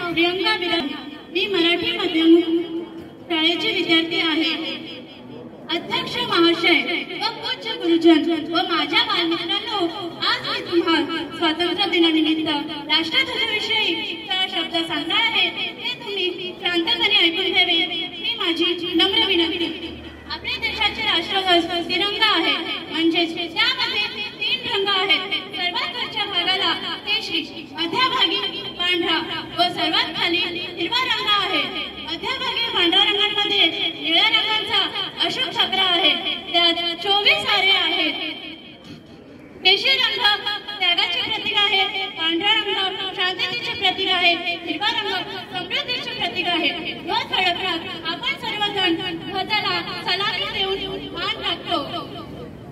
प्रियंका विराज। मी मराठी माध्यम शाळेची विद्यार्थी आहे। अध्यक्ष महाशय व पूज्य गुरुजन व माझ्या बालमित्रांनो, आज मी तुम्हाला स्वातंत्र्य दिनानिमित्त राष्ट्रध्वजाविषयी शब्द सांगणार आहे। ते तुम्ही शांतपणे ऐकून घ्यावे ही माझी नम्र विनंती। आपल्या देशाचे राष्ट्रध्वज तिरंगा आहे, म्हणजे त्यामध्ये 3 रंग आहेत। सर्वात वरच्या भागाला केशरी, मध्यभागी पांढरा व सर्वात खाली हिरवा रंग आहे। मध्यभागी पांढऱ्या रंगामध्ये निळ्या रंगाचा अशोक चक्र आहे, त्यात 24 तारे आहेत। केशरी रंग त्यागाचे प्रतीक आहे, पांढरा रंग शांततेचे प्रतीक आहे, हिरवा रंग समृद्धीचे प्रतीक आहे। ध्वज फडकतात आपण सर्वजण ध्वजाला सलामी देऊन मान टाकतो।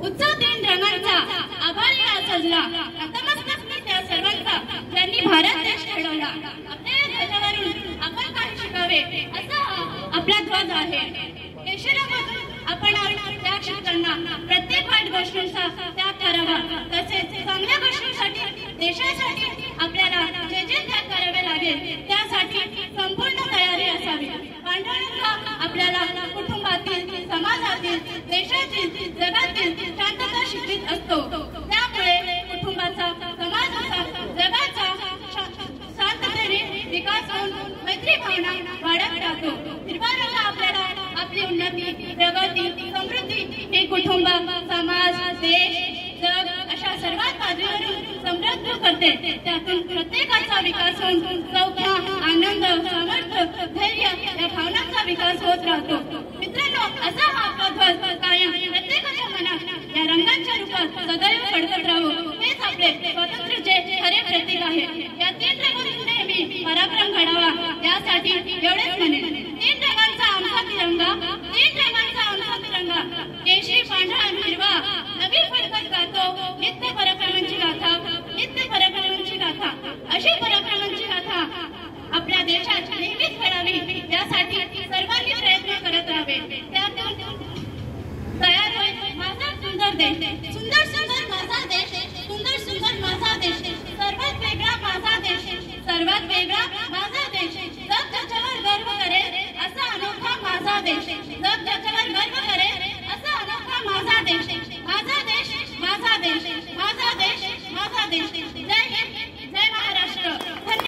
उत्सव 3 रंगांचा आभारी आज सजला। नतमस्तक मी त्या सर्वांचा ज्यांनी भारत देश घडवला। आपल्या ध्वजावरून आपण काही शिकावे असा आपला ध्वज आहे। केशरामधून आपण त्याग शिकताना प्रत्येक वाईट गोष्टींचा त्याग करावा, तसेच चांगल्या गोष्टींसाठी देशासाठी आपल्याला जे जे त्याग करावे लागेल त्यासाठी संपूर्ण तयारी असावी। पांढरा रंग आपल्याला कुटुंबातील, समाजातील, देशातील, जगातील शांतता शिकवीत असतो। त्यामुळे कुटुंबाचा, समाजाचा, जगाचा शांततेने विकास होऊन मैत्री भावना वाढत राहतो। हिरवा रंग आपल्याला आपली उन्नती, प्रगती, समृद्धी हे कुटुंब, समाज, देश, जग अशा सर्वात पातळीवरून समृद्ध करते। त्यातून प्रत्येकाचा विकास होऊन सौख्य, आनंद, सामर्थ्य, धैर्य या भावनांचा विकास होत राहतो। मित्रांनो, असा हा आपला ध्वज कायम प्रत्येकाच्या मनात या रंगांच्या रूपात सदैव फडकत राहो, हेच आपले स्वातंत्र्याचे खरे प्रतीक आहे। या 3 रंगांतून नेहमी पराक्रम घडावा यासाठी एवढेच म्हणेन। 3 रंगांचा आमचा तिरंगा, 3 रंगांचा आमचा तिरंगा, केशरी, पांढरा आणि हिरवा नवी फडकत गातो नित्य पराक्रमांची गाथा, नित्य पराक्रमांची गाथा। अशी पराक्रमांची गाथा आपल्या देशात नेहमीच घडावी यासाठी सर्वांनी प्रयत्न करत राहावे। त्यातून तयार होईल माझा सुंदर देश। सुंदर सुंदर माझा देश, सुंदर सुंदर माझा देश, सर्वात वेगळा माझा देश, सर्वात वेगळा माझा देश। जग त्याच्यावर गर्व करेल असा अनोखा माझा देश, जग त्याच्यावर गर्व करेल असा अनोखा माझा देश। माझा देश, माझा देश, माझा देश, माझा देश।